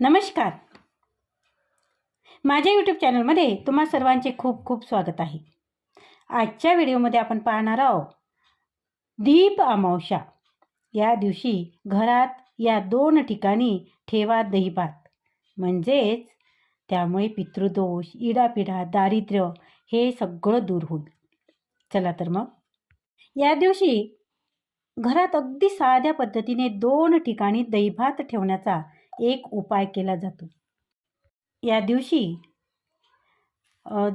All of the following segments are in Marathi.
नमस्कार. माझ्या यूट्यूब चॅनलमध्ये तुम्हा सर्वांचे खूप खूप स्वागत आहे. आजच्या व्हिडिओमध्ये आपण पाहणार आहोत दीप अमावस्या. या दिवशी घरात या 2 ठिकाणी ठेवा दहीभात, म्हणजेच त्यामुळे पितृदोष, इडापिडा, दारिद्र्य हे सगळं दूर होईल. चला तर मग या दिवशी घरात अगदी साध्या पद्धतीने 2 ठिकाणी दहीभात ठेवण्याचा एक उपाय केला जातो. या दिवशी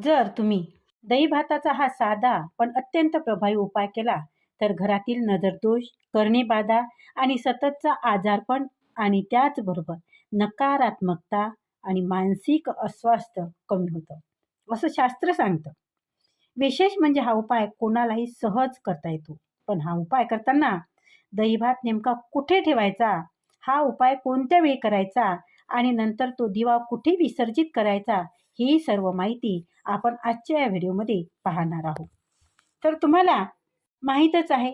जर तुम्ही दहीभाताचा हा साधा पण अत्यंत प्रभावी उपाय केला तर घरातील नजरदोष, करणेबाधा आणि सततचा आजारपण आणि त्याचबरोबर नकारात्मकता आणि मानसिक अस्वास्थ्य कमी होतं, असं शास्त्र सांगतं. विशेष म्हणजे हा उपाय कोणालाही सहज करता येतो. पण हा उपाय करताना दहीभात नेमका कुठे ठेवायचा, हा उपाय कोणत्या वेळी करायचा आणि नंतर तो दिवा कुठे विसर्जित करायचा, ही सर्व माहिती आपण आजच्या या व्हिडिओमध्ये पाहणार आहोत. तर तुम्हाला माहीतच आहे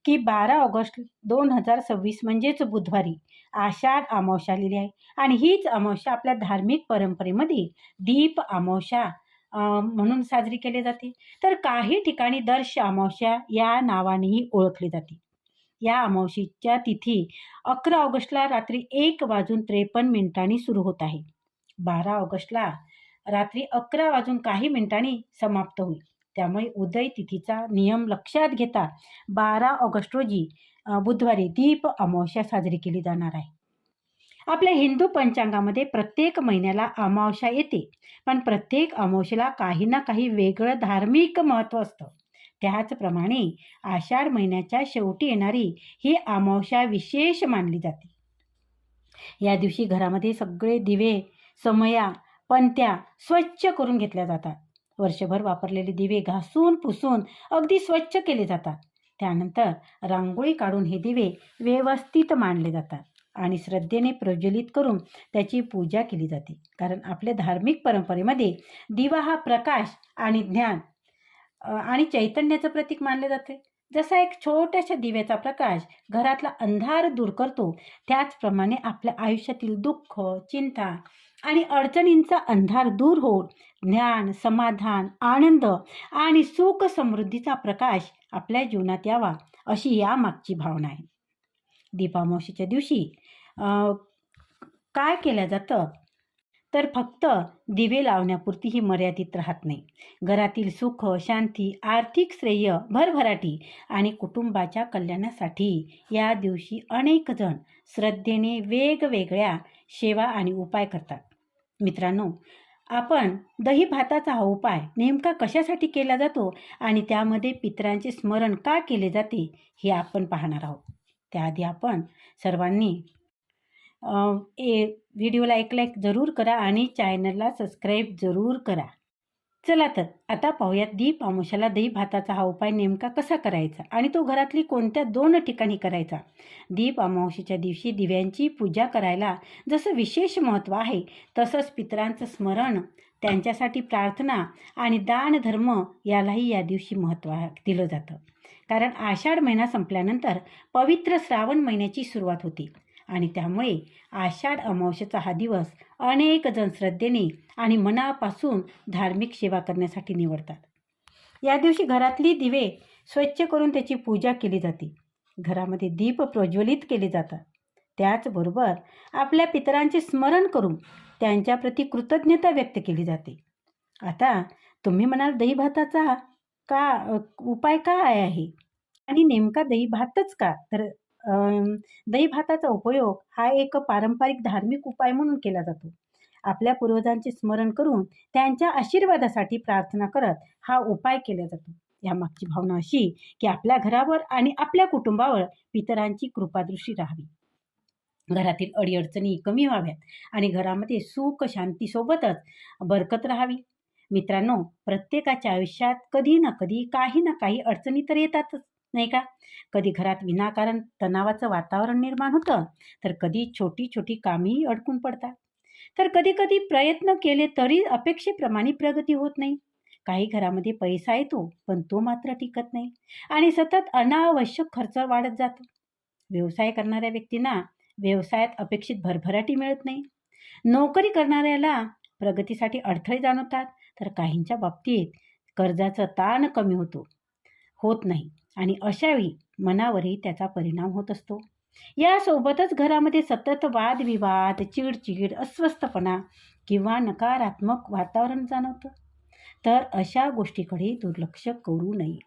की 12 ऑगस्ट 2026 म्हणजेच बुधवारी आषाढ अमावस्या आलेली आहे आणि हीच अमावस्या आपल्या धार्मिक परंपरेमध्ये दीप अमावस्या म्हणून साजरी केली जाते. तर काही ठिकाणी दर्श अमावस्या या नावानेही ओळखली जाते. या अमावस्येच्या तिथी 11 ऑगस्टला रात्री 1:53 सुरू होत आहे. 12 ऑगस्टला रात्री 11 वाजून काही मिनिटांनी समाप्त होईल. त्यामुळे उदय तिथीचा नियम लक्षात घेता 12 ऑगस्ट रोजी बुधवारी दीप अमावस्या साजरी केली जाणार आहे. आपल्या हिंदू पंचांगामध्ये प्रत्येक महिन्याला अमावस्या येते, पण प्रत्येक अमावस्येला काही ना काही वेगळं धार्मिक महत्त्व असतं. त्याचप्रमाणे आषाढ महिन्याच्या शेवटी येणारी ही अमावस्या विशेष मानली जाते. या दिवशी घरामध्ये सगळे दिवे, समया, पणत्या स्वच्छ करून घेतल्या जातात. वर्षभर वापरलेले दिवे घासून पुसून अगदी स्वच्छ केले जातात. त्यानंतर रांगोळी काढून हे दिवे व्यवस्थित मांडले जातात आणि श्रद्धेने प्रज्वलित करून त्याची पूजा केली जाते. कारण आपल्या धार्मिक परंपरेमध्ये दिवा हा प्रकाश आणि ज्ञान आणि चैतन्याचं प्रतीक मानले जाते. जसा एक छोट्याशा दिव्याचा प्रकाश घरातला अंधार दूर करतो, त्याचप्रमाणे आपल्या आयुष्यातील दुःख, चिंता आणि अडचणींचा अंधार दूर होऊन ज्ञान, समाधान, आनंद आणि सुख समृद्धीचा प्रकाश आपल्या जीवनात यावा, अशी यामागची भावना आहे. दीपामावशीच्या दिवशी काय केलं जातं तर फक्त दिवे लावण्यापुरती ही मर्यादित राहत नाही. घरातील सुख, शांती, आर्थिक श्रेय, भरभराटी आणि कुटुंबाच्या कल्याणासाठी या दिवशी अनेक जण श्रद्धेने वेगवेगळ्या सेवा आणि उपाय करतात. मित्रांनो, आपण दहीभाताचा हा उपाय नेमका कशासाठी केला जातो आणि त्यामध्ये पितरांचे स्मरण का केले जाते हे आपण पाहणार आहोत. त्याआधी आपण सर्वांनी व्हिडिओला एक लाईक जरूर करा आणि चॅनलला सबस्क्राईब जरूर करा. चला तर आता पाहूयात दीप अमावस्याला दहीभाताचा हा उपाय नेमका कसा करायचा आणि तो घरातली कोणत्या 2 ठिकाणी करायचा. दीप अमावस्येच्या दिवशी दिव्यांची पूजा करायला जसं विशेष महत्त्व आहे, तसंच पितरांचं स्मरण, त्यांच्यासाठी प्रार्थना आणि दानधर्म यालाही या दिवशी महत्त्व दिलं जातं. कारण आषाढ महिना संपल्यानंतर पवित्र श्रावण महिन्याची सुरुवात होते आणि त्यामुळे आषाढ अमावस्येचा हा दिवस अनेक जण श्रद्धेने आणि मनापासून धार्मिक सेवा करण्यासाठी निवडतात. या दिवशी घरातली दिवे स्वच्छ करून त्याची पूजा केली जाते. घरामध्ये दीप प्रज्वलित केले जातात. त्याचबरोबर आपल्या पितरांचे स्मरण करून त्यांच्याप्रती कृतज्ञता व्यक्त केली जाते. आता तुम्ही म्हणाल दहीभाताचा उपाय काय आहे आणि नेमका दहीभातच का? तर दहीभाताचा उपयोग हा एक पारंपरिक धार्मिक उपाय म्हणून केला जातो. आपल्या पूर्वजांचे स्मरण करून त्यांच्या आशीर्वादासाठी प्रार्थना करत हा उपाय केला जातो. यामागची भावना अशी की आपल्या घरावर आणि आपल्या कुटुंबावर पितरांची कृपादृष्टी राहावी, घरातील अडीअडचणी कमी व्हाव्यात आणि घरामध्ये सुख शांतीसोबतच बरकत राहावी. मित्रांनो, प्रत्येकाच्या आयुष्यात कधी ना कधी काही ना काही अडचणी तर येतातच, नाही का? कधी घरात विनाकारण तणावाचं वातावरण निर्माण होतं, तर कधी छोटी छोटी कामेही अडकून पडतात, तर कधी कधी प्रयत्न केले तरी अपेक्षेप्रमाणे प्रगती होत नाही. काही घरामध्ये पैसा येतो पण तो मात्र टिकत नाही आणि सतत अनावश्यक खर्च वाढत जातो. व्यवसाय करणाऱ्या व्यक्तींना व्यवसायात अपेक्षित भरभराटी मिळत नाही. नोकरी करणाऱ्याला प्रगतीसाठी अडथळे जाणवतात, तर काहींच्या बाबतीत कर्जाचा ताण कमी होत नाही आणि अशावेळी मनावरही त्याचा परिणाम होत असतो. यासोबतच घरामध्ये सतत वादविवाद, चिडचिड, अस्वस्थपणा किंवा नकारात्मक वातावरण जाणवतं. तर अशा गोष्टीकडे दुर्लक्ष करू नये.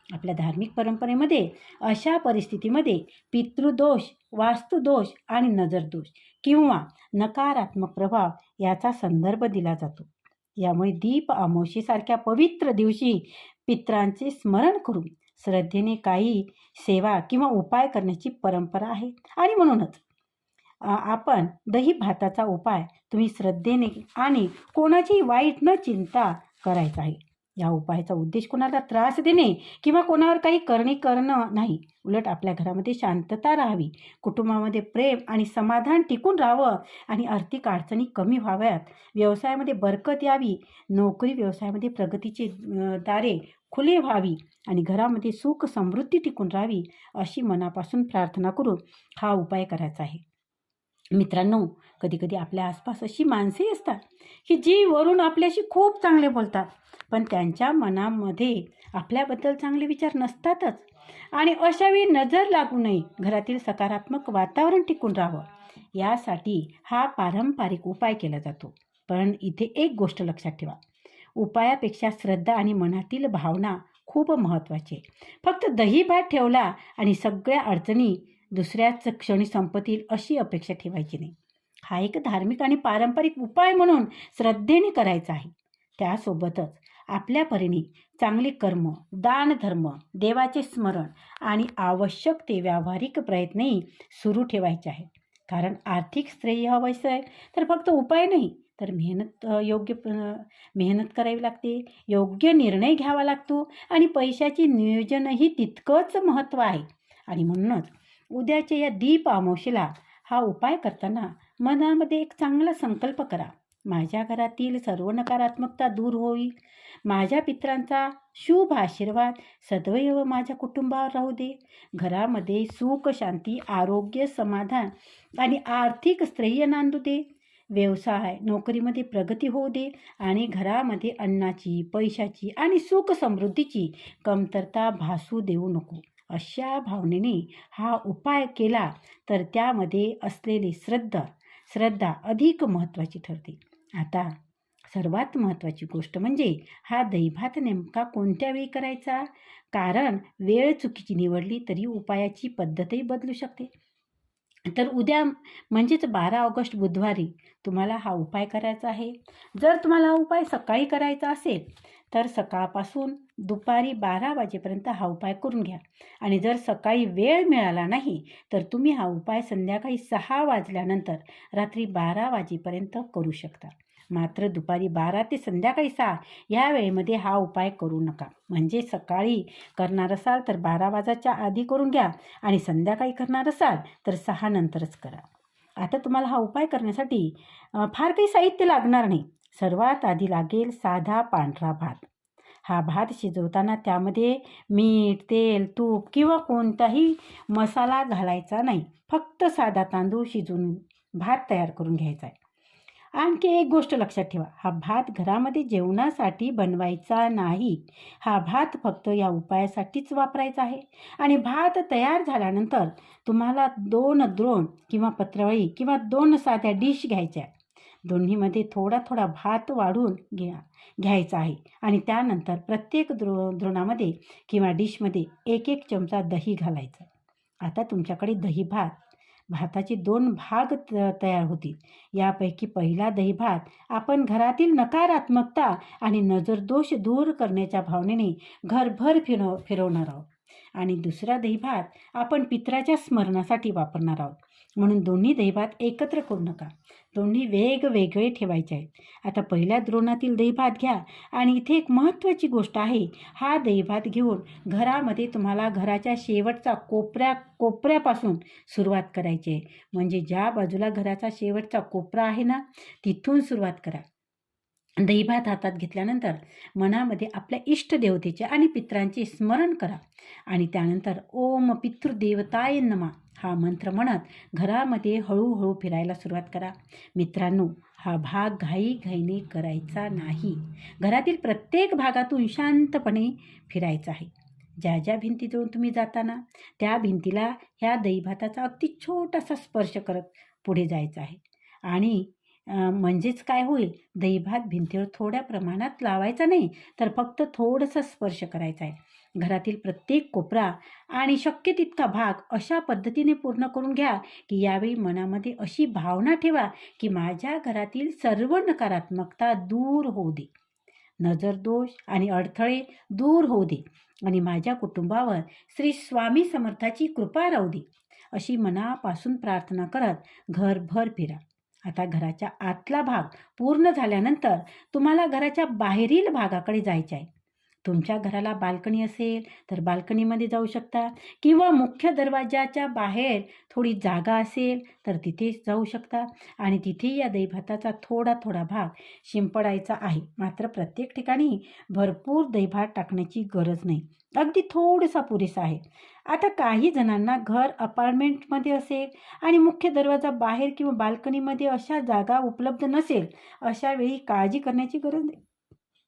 आपल्या धार्मिक परंपरेमध्ये अशा परिस्थितीमध्ये पितृदोष, वास्तुदोष आणि नजरदोष किंवा नकारात्मक प्रभाव याचा संदर्भ दिला जातो. यामुळे दीप अमावस्येसारख्या पवित्र दिवशी पितरांचे स्मरण करून श्रद्धेने काही सेवा किंवा उपाय करण्याची परंपरा आहे. आणि म्हणूनच आपण दही भाताचा उपाय तुम्ही श्रद्धेने आणि कोणाची वाईट न चिंता करायचा आहे. या उपायाचा उद्देश कोणाला त्रास देणे किंवा कोणावर काही करणं नाही. उलट आपल्या घरामध्ये शांतता राहावी, कुटुंबामध्ये प्रेम आणि समाधान टिकून राहावं आणि आर्थिक अडचणी कमी व्हाव्यात, व्यवसायामध्ये बरकत यावी, नोकरी व्यवसायामध्ये प्रगतीची दारे खुली व्हावी आणि घरामध्ये सुख समृद्धी टिकून राहावी, अशी मनापासून प्रार्थना करून हा उपाय करायचा आहे. मित्रांनो, कधीकधी आपल्या आसपास अशी माणसे असतात की जी वरून आपल्याशी खूप चांगले बोलतात, पण त्यांच्या मनामध्ये आपल्याबद्दल चांगले विचार नसतातच. आणि अशावेळी नजर लागू नये, घरातील सकारात्मक वातावरण टिकून राहावं, यासाठी हा पारंपरिक उपाय केला जातो. पण इथे एक गोष्ट लक्षात ठेवा, उपायापेक्षा श्रद्धा आणि मनातील भावना खूप महत्त्वाची आहे. फक्त दही भात ठेवला आणि सगळ्या अडचणी दुसऱ्याच क्षणी संपतील अशी अपेक्षा ठेवायची नाही. हा एक धार्मिक आणि पारंपरिक उपाय म्हणून श्रद्धेने करायचा आहे. त्यासोबतच आपल्या परीने चांगले कर्म, दानधर्म, देवाचे स्मरण आणि आवश्यक ते व्यावहारिक प्रयत्नही सुरू ठेवायचे आहेत. कारण आर्थिक श्रेय हवं असेल तर फक्त उपाय नाही, तर मेहनत करावी लागते, योग्य निर्णय घ्यावा लागतो आणि पैशाचे नियोजनही तितकंच महत्त्व आहे. आणि म्हणूनच उद्याच्या या दीप अमावस्येला हा उपाय करताना मनामध्ये एक चांगला संकल्प करा. माझ्या घरातील सर्व नकारात्मकता दूर होईल, माझ्या पितरांचा शुभ आशीर्वाद सदैव माझ्या कुटुंबावर राहू दे, घरामध्ये सुख, शांती, आरोग्य, समाधान आणि आर्थिक श्रेय नांदू दे, व्यवसाय नोकरीमध्ये प्रगती होऊ दे आणि घरामध्ये अन्नाची, पैशाची आणि सुख समृद्धीची कमतरता भासू देऊ नको. अशा भावनेने हा उपाय केला तर त्यामध्ये असलेली श्रद्धा अधिक महत्त्वाची ठरते. आता सर्वात महत्त्वाची गोष्ट म्हणजे हा दहीभात नेमका कोणत्या वेळी करायचा, कारण वेळ चुकीची निवडली तरी उपायाची पद्धतही बदलू शकते. तर उद्या म्हणजेच 12 ऑगस्ट बुधवारी तुम्हाला हा उपाय करायचा आहे. जर तुम्हाला हा उपाय सकाळी करायचा असेल तर सकाळपासून दुपारी 12 वाजेपर्यंत हा उपाय करून घ्या. आणि जर सकाळी वेळ मिळाला नाही तर तुम्ही हा उपाय संध्याकाळी 6 वाजल्यानंतर रात्री 12 वाजेपर्यंत करू शकता. मात्र दुपारी 12 ते संध्याकाळी 6 या वेळेमध्ये हा उपाय करू नका. म्हणजे सकाळी करणार असाल तर 12 वाजायच्या आधी करून घ्या आणि संध्याकाळी करणार असाल तर 6 नंतरच करा. आता तुम्हाला हा उपाय करण्यासाठी फार काही साहित्य लागणार नाही. सर्वात आधी लागेल साधा पांढरा भात. हा भात शिजवताना त्यामध्ये मीठ, तेल, तूप किंवा कोणताही मसाला घालायचा नाही. फक्त साधा तांदूळ शिजवून भात तयार करून घ्यायचा आहे. आणखी एक गोष्ट लक्षात ठेवा, हा भात घरामध्ये जेवणासाठी बनवायचा नाही. हा भात फक्त या उपायासाठीच वापरायचा आहे. आणि भात तयार झाल्यानंतर तुम्हाला 2 द्रोण किंवा पत्रावळी किंवा 2 साध्या डिश घ्यायच्या. दोन्हीमध्ये थोडा थोडा भात वाढून घ्यायचा आहे आणि त्यानंतर प्रत्येक द्रोणामध्ये किंवा डिशमध्ये 1-1 चमचा दही घालायचं. आता तुमच्याकडे भाताचे 2 भाग तयार होतील. यापैकी पहिला दहीभात आपण घरातील नकारात्मकता आणि नजरदोष दूर करण्याच्या भावनेने घरभर फिरवणार आहोत आणि दुसरा दहीभात आपण पितराच्या स्मरणासाठी वापरणार आहोत. म्हणून दोन्ही दहीभात एकत्र करू नका, दोन्ही वेगवेगळे ठेवायचे आहेत. आता पहिल्या द्रोणातील दहीभात घ्या आणि इथे एक महत्त्वाची गोष्ट आहे, हा दहीभात घेऊन घरामध्ये तुम्हाला घराच्या शेवटचा कोपऱ्यापासून सुरुवात करायची आहे. म्हणजे ज्या बाजूला घराचा शेवटचा कोपरा आहे ना, तिथून सुरुवात करा दहीभात हातात घेतल्यानंतर मनामध्ये आपल्या इष्टदेवतेचे आणि पितरांचे स्मरण करा आणि त्यानंतर ओम पितृदेवताय नमः हा मंत्र म्हणत घरामध्ये हळूहळू फिरायला सुरुवात करा. मित्रांनो, हा भाग घाईघाईने करायचा नाही. घरातील प्रत्येक भागातून शांतपणे फिरायचा आहे. ज्या ज्या भिंतीतून तुम्ही जाताना त्या भिंतीला ह्या दहीभाताचा अगदी छोटासा स्पर्श करत पुढे जायचं आहे. आणि म्हणजेच काय होईल, दहीभात भिंतीवर थोड्या प्रमाणात लावायचा नाही, तर फक्त थोडंसं स्पर्श करायचा आहे. घरातील प्रत्येक कोपरा आणि शक्य तितका भाग अशा पद्धतीने पूर्ण करून घ्या की यावेळी मनामध्ये अशी भावना ठेवा की माझ्या घरातील सर्व नकारात्मकता दूर होऊ दे, नजरदोष आणि अडथळे दूर होऊ दे आणि माझ्या कुटुंबावर श्री स्वामी समर्थाची कृपा राहू दे, अशी मनापासून प्रार्थना करत घरभर फिरा. आता घराच्या आतला भाग पूर्ण झाल्यानंतर तुम्हाला घराच्या बाहेरील भागाकडे जायचे आहे. तुमच्या घराला बाल्कनी असेल तर बाल्कनीमध्ये जाऊ शकता किंवा मुख्य दरवाजाच्या बाहेर थोडी जागा असेल तर तिथे जाऊ शकता आणि तिथे या दहीभाताचा थोडा थोडा भाग शिंपडायचा आहे. मात्र प्रत्येक ठिकाणी भरपूर दहीभात टाकण्याची गरज नाही, अगदी थोडासा पुरेसा आहे. आता काही जणांना घर अपार्टमेंटमध्ये असेल आणि मुख्य दरवाजा बाहेर किंवा बाल्कनीमध्ये अशा जागा उपलब्ध नसेल, अशा वेळी काळजी करण्याची गरज नाही.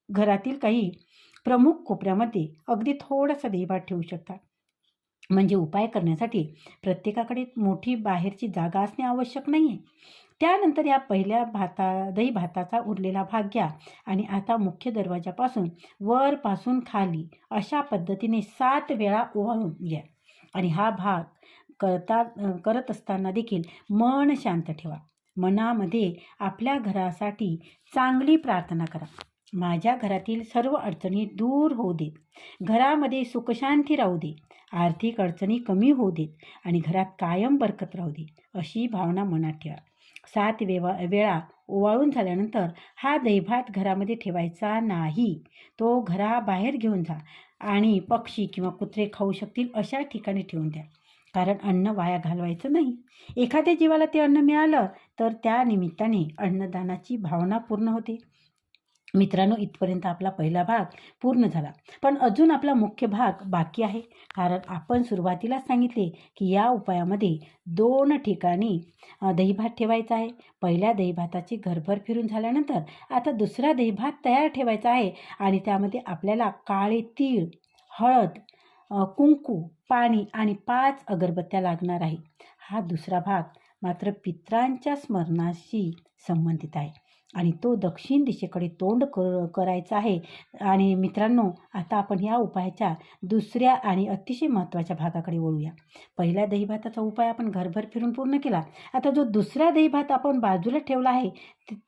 घरातील काही प्रमुख कोपऱ्यामध्ये अगदी थोडासा दहीभात ठेवू शकता. म्हणजे उपाय करण्यासाठी प्रत्येकाकडे मोठी बाहेरची जागा असणे आवश्यक नाही आहे. त्यानंतर या पहिल्या दहीभाताचा उरलेला भाग घ्या आणि आता मुख्य दरवाजापासून वरपासून खाली अशा पद्धतीने 7 वेळा ओवाळून घ्या आणि हा भाग करत असताना देखील मन शांत ठेवा. मनामध्ये आपल्या घरासाठी चांगली प्रार्थना करा. माझ्या घरातील सर्व अडचणी दूर होऊ देत, घरामध्ये सुखशांती राहू दे, आर्थिक अडचणी कमी होऊ देत आणि घरात कायम बरकत राहू दे, अशी भावना मनात ठेवा. 7 वेळा ओवाळून झाल्यानंतर हा दहीभात घरामध्ये ठेवायचा नाही. तो घराबाहेर घेऊन जा आणि पक्षी किंवा कुत्रे खाऊ शकतील अशा ठिकाणी ठेवून द्या. कारण अन्न वाया घालवायचं नाही. एखाद्या जीवाला ते अन्न मिळालं तर त्या निमित्ताने अन्नदानाची भावना पूर्ण होते. मित्रांनो, इथपर्यंत आपला पहिला भाग पूर्ण झाला, पण अजून आपला मुख्य भाग बाकी आहे. कारण आपण सुरुवातीलाच सांगितले की या उपायामध्ये 2 ठिकाणी दहीभात ठेवायचा आहे. पहिल्या दहीभाताची घरभर फिरून झाल्यानंतर आता दुसरा दहीभात तयार ठेवायचा आहे आणि त्यामध्ये आपल्याला काळे तीळ, हळद, कुंकू, पाणी आणि 5 अगरबत्त्या लागणार आहे. हा दुसरा भाग मात्र पितरांच्या स्मरणाशी संबंधित आहे आणि तो दक्षिण दिशेकडे तोंड करायचा आहे. आणि मित्रांनो, आता आपण या उपायाच्या दुसऱ्या आणि अतिशय महत्त्वाच्या भागाकडे वळूया. पहिल्या दहीभाताचा उपाय आपण घरभर फिरून पूर्ण केला. आता जो दुसरा दहीभात आपण बाजूला ठेवला आहे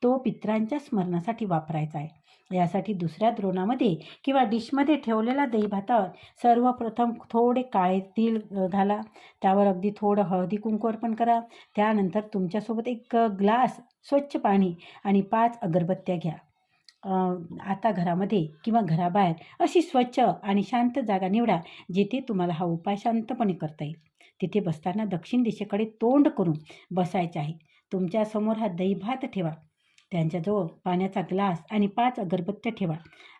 तो पितरांच्या स्मरणासाठी वापरायचा आहे. यासाठी दुसऱ्या द्रोणामध्ये किंवा डिशमध्ये ठेवलेला दहीभातावर सर्वप्रथम थोडे काळे तीळ घाला, त्यावर अगदी थोडं हळदी कुंकू अर्पण करा. त्यानंतर तुमच्यासोबत एक ग्लास स्वच्छ पाणी आणि 5 अगरबत्त्या घ्या. आता घरामध्ये किंवा घराबाहेर अशी स्वच्छ आणि शांत जागा निवडा जिथे तुम्हाला हा उपाय शांतपणे करता येईल. तिथे बसताना दक्षिण दिशेकडे तोंड करून बसायचे आहे. तुमच्यासमोर हा दहीभात ठेवा, त्यांच्याजवळ पाण्याचा ग्लास आणि 5 अगरबत्त्या ठेवा.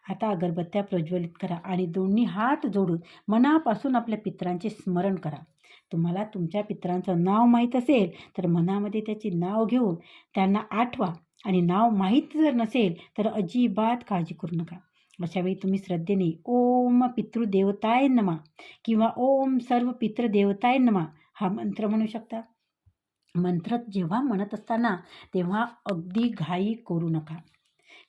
आता अगरबत्त्या प्रज्वलित करा आणि दोन्ही हात जोडून मनापासून आपल्या पितरांचे स्मरण करा. तुम्हाला तुमच्या पितरांचं नाव माहीत असेल तर मनामध्ये त्याचे नाव घेऊन त्यांना आठवा आणि नाव माहीत जर नसेल तर अजिबात काळजी करू नका. अशावेळी तुम्ही श्रद्धेने ओम पितृदेवताय नमः किंवा ओम सर्व पितृदेवताय नमः हा मंत्र म्हणू शकता. मंत्र जेव्हा म्हणत असताना तेव्हा अगदी घाई करू नका.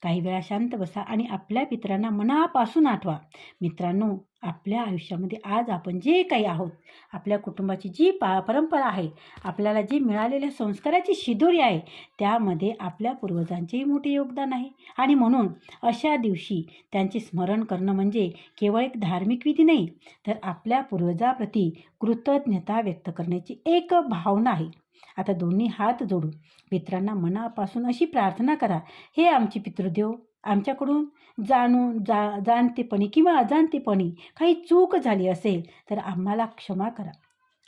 काही वेळा शांत बसा आणि आपल्या पितरांना मनापासून आठवा. मित्रांनो, आपल्या आयुष्यामध्ये आज आपण जे काही आहोत, आपल्या कुटुंबाची जी परंपरा आहे, आपल्याला जी मिळालेल्या संस्काराची शिदोरी आहे, त्यामध्ये आपल्या पूर्वजांचेही मोठे योगदान आहे. आणि म्हणून अशा दिवशी त्यांचे स्मरण करणं म्हणजे केवळ एक धार्मिक विधी नाही, तर आपल्या पूर्वजाप्रती कृतज्ञता व्यक्त करण्याची एक भावना आहे. आता दोन्ही हात जोडून पितरांना मनापासून अशी प्रार्थना करा, हे आमचे पितृदेव, आमच्याकडून जाणतेपणी किंवा अजाणतेपणी काही चूक झाली असेल तर आम्हाला क्षमा करा.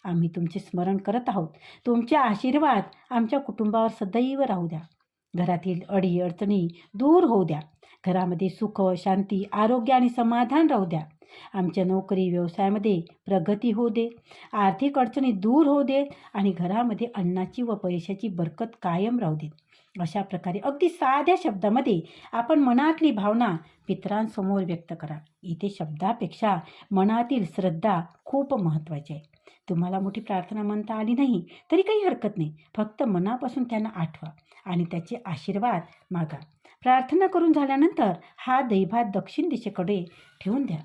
आम्ही तुमचे स्मरण करत आहोत. तुमचे आशीर्वाद आमच्या कुटुंबावर सदैव राहू द्या. घरातील अडीअडचणी दूर होऊ द्या. घरामध्ये सुख, शांती, आरोग्य आणि समाधान राहू द्या. आमच्या नोकरी व्यवसायामध्ये प्रगती होऊ दे, आर्थिक अडचणी दूर होऊ दे आणि घरामध्ये अन्नाची व पैशाची बरकत कायम राहू दे. अशा प्रकारे अगदी साध्या शब्दामध्ये आपण मनातली भावना पितरांसमोर व्यक्त करा. इथे शब्दापेक्षा मनातील श्रद्धा खूप महत्त्वाची आहे. तुम्हाला मोठी प्रार्थना म्हणता आली नाही तरी काही हरकत नाही. फक्त मनापासून त्यांना आठवा आणि त्याचे आशीर्वाद मागा. प्रार्थना करून झाल्यानंतर हा दहीभात दक्षिण दिशेकडे ठेवून द्या.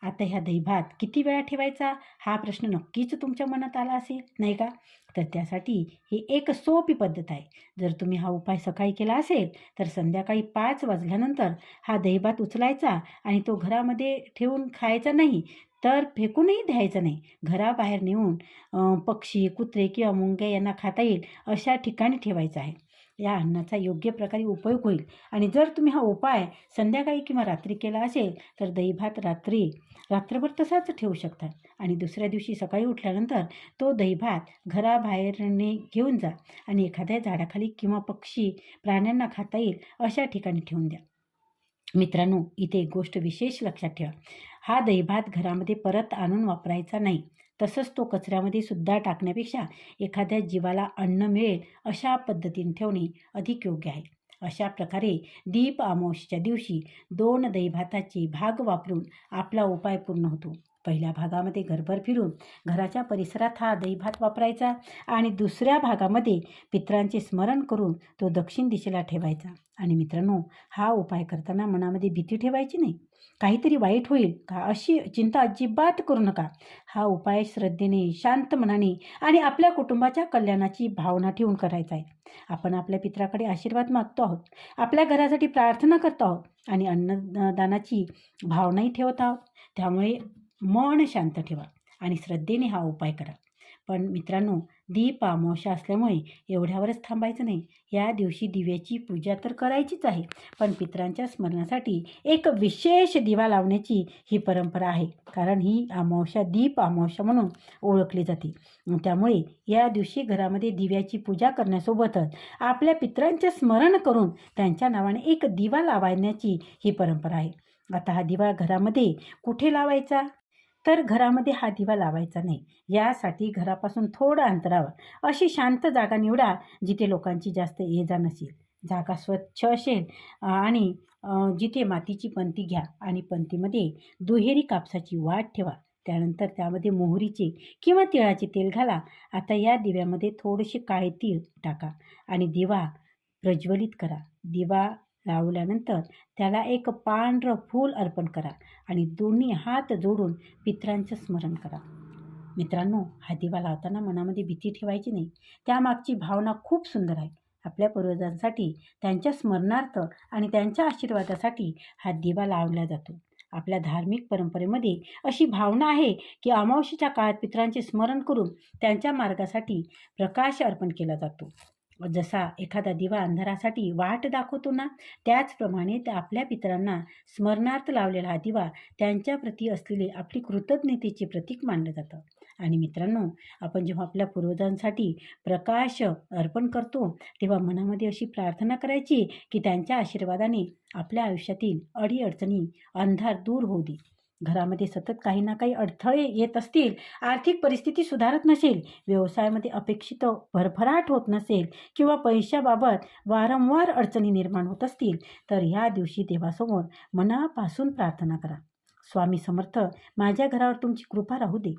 आता ह्या दहीभात किती वेळा ठेवायचा हा प्रश्न नक्कीच तुमच्या मनात आला असेल, नाही का? तर त्यासाठी ही एक सोपी पद्धत आहे. जर तुम्ही हा उपाय सकाळी केला असेल तर संध्याकाळी 5 वाजल्यानंतर हा दहीभात उचलायचा आणि तो घरामध्ये ठेवून खायचा नाही, तर फेकूनही द्यायचा नाही. घराबाहेर नेऊन पक्षी, कुत्रे किंवा मुंग्या यांना खाता येईल अशा ठिकाणी ठेवायचा आहे. या अन्नाचा योग्य प्रकारे उपयोग होईल. आणि जर तुम्ही हा उपाय संध्याकाळी किंवा रात्री केला असेल तर दहीभात रात्रभर तसाच ठेवू शकता आणि दुसऱ्या दिवशी सकाळी उठल्यानंतर तो दहीभात घराबाहेरने घेऊन जा आणि एखाद्या झाडाखाली किंवा पक्षी, प्राण्यांना खाता येईल अशा ठिकाणी ठेवून द्या. मित्रांनो, इथे एक गोष्ट विशेष लक्षात ठेवा. हा दहीभात घरामध्ये परत आणून वापरायचा नाही. तसंच तो कचऱ्यामध्ये सुद्धा टाकण्यापेक्षा एखाद्या जीवाला अन्न मिळेल अशा पद्धतीने ठेवणे अधिक योग्य आहे. अशा प्रकारे दीप अमावस्येच्या दिवशी 2 दहीभाताचे भाग वापरून आपला उपाय पूर्ण होतो. पहिल्या भागामध्ये घरभर फिरून घराच्या परिसरात हा दहीभात वापरायचा आणि दुसऱ्या भागामध्ये पितरांचे स्मरण करून तो दक्षिण दिशेला ठेवायचा. आणि मित्रांनो, हा उपाय करताना मनामध्ये भीती ठेवायची नाही, काहीतरी वाईट होईल का अशी चिंता अजिबात करू नका. हा उपाय श्रद्धेने, शांत मनाने आणि आपल्या कुटुंबाच्या कल्याणाची भावना ठेवून करायचा आहे. आपण आपल्या पितराकडे आशीर्वाद मागतो आहोत, आपल्या घरासाठी प्रार्थना करतो आहोत आणि अन्नदानाची भावनाही ठेवत आहोत. त्यामुळे मन शांत ठेवा आणि श्रद्धेने हा उपाय करा. पण मित्रांनो, दीप अमावस्या असल्यामुळे एवढ्यावरच थांबायचं नाही. या दिवशी दिव्याची पूजा तर करायचीच आहे, पण पितरांच्या स्मरणासाठी एक विशेष दिवा लावण्याची ही परंपरा आहे. कारण ही अमावस्या दीप अमावस्या म्हणून ओळखली जाते. त्यामुळे या दिवशी घरामध्ये दिव्याची पूजा करण्यासोबतच आपल्या पितरांचे स्मरण करून त्यांच्या नावाने एक दिवा लावण्याची ही परंपरा आहे. आता हा दिवा घरामध्ये कुठे लावायचा? तर घरामध्ये हा दिवा लावायचा नाही. यासाठी घरापासून थोडं अंतरावर अशी शांत जागा निवडा जिथे लोकांची जास्त ये-जा नसेल. जागा स्वच्छ असेल आणि जिथे मातीची पंती घ्या आणि पंतीमध्ये दुहेरी कापसाची वाट ठेवा. त्यानंतर त्यामध्ये मोहरीचे किंवा तिळाचे तेल घाला. आता या दिव्यामध्ये थोडेसे काळे तीळ टाका आणि दिवा प्रज्वलित करा. दिवा लावल्यानंतर त्याला एक पांढरं फूल अर्पण करा आणि दोन्ही हात जोडून पितरांचं स्मरण करा. मित्रांनो, हा दिवा लावताना मनामध्ये भीती ठेवायची नाही. त्यामागची भावना खूप सुंदर आहे. आपल्या पूर्वजांसाठी, त्यांच्या स्मरणार्थ आणि त्यांच्या आशीर्वादासाठी हा दिवा लावला जातो. आपल्या धार्मिक परंपरेमध्ये अशी भावना आहे की अमावस्येच्या काळात पितरांचे स्मरण करून त्यांच्या मार्गासाठी प्रकाश अर्पण केला जातो. जसा एखादा दिवा अंधारासाठी वाट दाखवतो ना, त्याचप्रमाणे त्या आपल्या पितरांना स्मरणार्थ लावलेला हा दिवा त्यांच्याप्रती असलेले आपली कृतज्ञतेचे प्रतीक मानलं जातं. आणि मित्रांनो, आपण जेव्हा आपल्या पूर्वजांसाठी प्रकाश अर्पण करतो तेव्हा मनामध्ये अशी प्रार्थना करायची की त्यांच्या आशीर्वादाने आपल्या आयुष्यातील अडीअडचणी, अंधार दूर होऊ दे. घरामध्ये सतत काही ना काही अडथळे येत असतील, आर्थिक परिस्थिती सुधारत नसेल, व्यवसायामध्ये अपेक्षित भरभराट होत नसेल किंवा पैशाबाबत वारंवार अडचणी निर्माण होत असतील, तर ह्या दिवशी देवासमोर मनापासून प्रार्थना करा. स्वामी समर्थ, माझ्या घरावर तुमची कृपा राहू दे.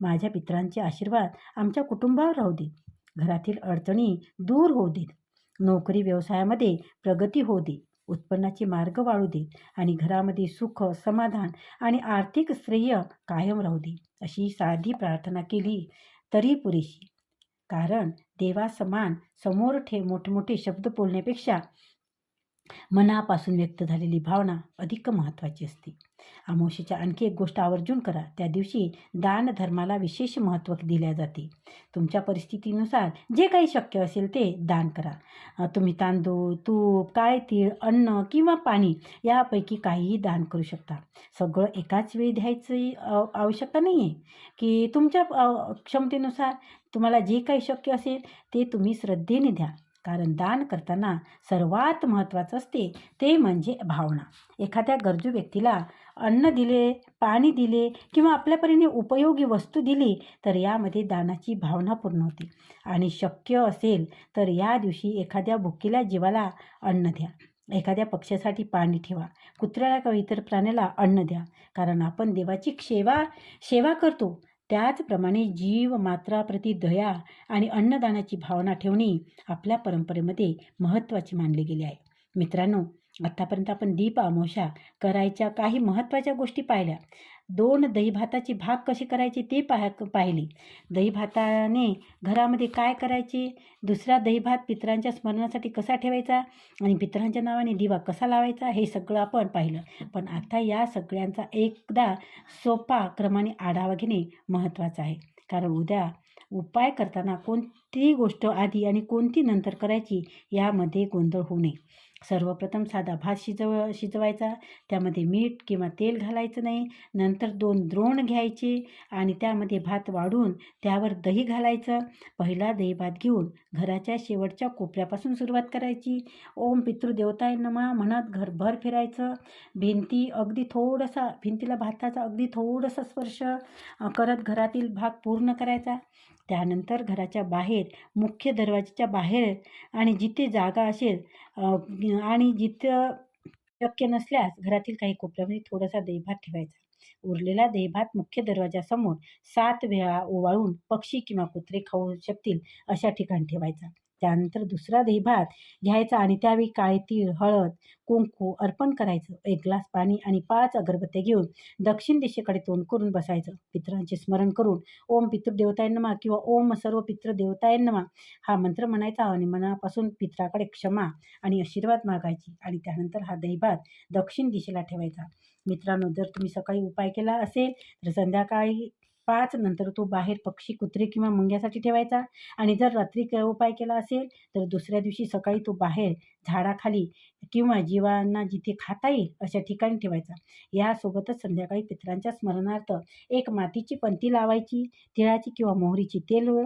माझ्या पितरांचे आशीर्वाद आमच्या कुटुंबावर राहू दे. घरातील अडचणी दूर होऊ देत. नोकरी व्यवसायामध्ये प्रगती होऊ दे. उत्पन्नाचे मार्ग वाढू देत आणि घरामध्ये सुख, समाधान आणि आर्थिक श्रेय कायम राहू दे. अशी साधी प्रार्थना केली तरी पुरेशी. कारण देवासमान समोर मोठमोठे शब्द बोलण्यापेक्षा मनापासून व्यक्त झालेली भावना अधिक महत्त्वाची असते. अमावस्येच्या आणखी एक गोष्ट आवर्जून करा. त्या दिवशी दान धर्माला विशेष महत्त्व दिले जाते. तुमच्या परिस्थितीनुसार जे काही शक्य असेल ते दान करा. तुम्ही तांदूळ, तूप, काळे तीळ, अन्न किंवा पाणी यापैकी काहीही दान करू शकता. सगळं एकाच वेळी द्यायची आवश्यकता नाही आहे की तुमच्या क्षमतेनुसार तुम्हाला जे काही शक्य असेल ते तुम्ही श्रद्धेने द्या. कारण दान करताना सर्वात महत्त्वाचं असते ते म्हणजे भावना. एखाद्या गरजू व्यक्तीला अन्न दिले, पाणी दिले किंवा आपल्या परीने उपयोगी वस्तू दिली तर यामध्ये दानाची भावना पूर्ण होते. आणि शक्य असेल तर या दिवशी एखाद्या भुकेल्या जीवाला अन्न द्या, एखाद्या पक्ष्यासाठी पाणी ठेवा, कुत्र्याला किंवा इतर प्राण्याला अन्न द्या. कारण आपण देवाची सेवा करतो. त्याचप्रमाणे जीव मात्राप्रती दया आणि अन्नदानाची भावना ठेवणे आपल्या परंपरेमध्ये महत्त्वाचे मानले गेले आहे. मित्रांनो, आत्तापर्यंत आपण दीप अमावस्या करायच्या काही महत्त्वाच्या गोष्टी पाहिल्या. 2 दहीभाताचे भाग कसे करायचे ते पाहिले. दहीभाताने घरामध्ये काय करायचे, दुसरा दहीभात पितरांच्या स्मरणासाठी कसा ठेवायचा आणि पितरांच्या नावाने दिवा कसा लावायचा हे सगळं आपण पाहिलं. पण आता या सगळ्यांचा एकदा सोपा क्रमाने आढावा घेणे महत्त्वाचं आहे. कारण उद्या उपाय करताना कोणती गोष्ट आधी आणि कोणती नंतर करायची यामध्ये गोंधळ होऊ नये. सर्वप्रथम साधा भात शिजवायचा, त्यामध्ये मीठ किंवा तेल घालायचं नाही. नंतर 2 द्रोण घ्यायचे आणि त्यामध्ये भात वाढून त्यावर दही घालायचं. पहिला दहीभात घेऊन घराच्या शेवटच्या कोपऱ्यापासून सुरुवात करायची. ओम पितृदेवताय नमः म्हणत घरभर फिरायचं. भिंतीला भाताचा अगदी थोडासा स्पर्श करत घरातील भाग पूर्ण करायचा. त्यानंतर घराच्या बाहेर, मुख्य दरवाजाच्या बाहेर आणि जिथे जागा असेल आणि जिथं शक्य नसल्यास घरातील काही कोपऱ्यामध्ये थोडासा दहीभात ठेवायचा. उरलेला दहीभात मुख्य दरवाजासमोर 7 वेळा ओवाळून पक्षी किंवा कुत्रे खाऊ शकतील अशा ठिकाणी ठेवायचा. त्यानंतर दुसरा दहीभात घ्यायचा आणि त्यावेळी काळे तीळ, हळद, कुंकू अर्पण करायचं. 1 ग्लास पाणी आणि 5 अगरबत्त्या घेऊन दक्षिण दिशेकडे तोंड करून बसायचं. पितरांचे स्मरण करून ओम पितृदेवताय नमः किंवा ओम सर्व पितृदेवताय नमः हा मंत्र म्हणायचा आणि मनापासून पितराकडे क्षमा आणि आशीर्वाद मागायची आणि त्यानंतर हा दहीभात दक्षिण दिशेला ठेवायचा. मित्रांनो, जर तुम्ही सकाळी उपाय केला असेल तर संध्याकाळी 5 नंतर तो बाहेर पक्षी, कुत्रे किंवा मुंग्यासाठी ठेवायचा आणि जर रात्री उपाय केला असेल तर दुसऱ्या दिवशी सकाळी तो बाहेर झाडाखाली किंवा जीवांना जिथे खाता येईल अशा ठिकाणी ठेवायचा. यासोबतच संध्याकाळी पितरांच्या स्मरणार्थ एक मातीची पंती लावायची. तिळाची किंवा मोहरीची तेल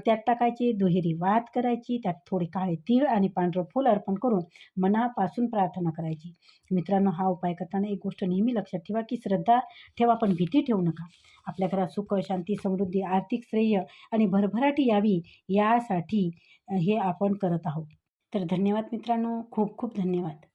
त्यात टाकायचे. दुहेरी वात करायची. त्यात थोडे काळे तीळ आणि पांढरं फूल अर्पण करून मनापासून प्रार्थना करायची. मित्रांनो, हा उपाय करताना एक गोष्ट नेहमी लक्षात ठेवा की श्रद्धा ठेवा पण भीती ठेवू नका. आपल्या घरात सुख, शांती, समृद्धी, आर्थिक श्रेय आणि भरभराटी यावी यासाठी हे आपण करत आहोत. तर धन्यवाद मित्रांनो, खूप खूप धन्यवाद.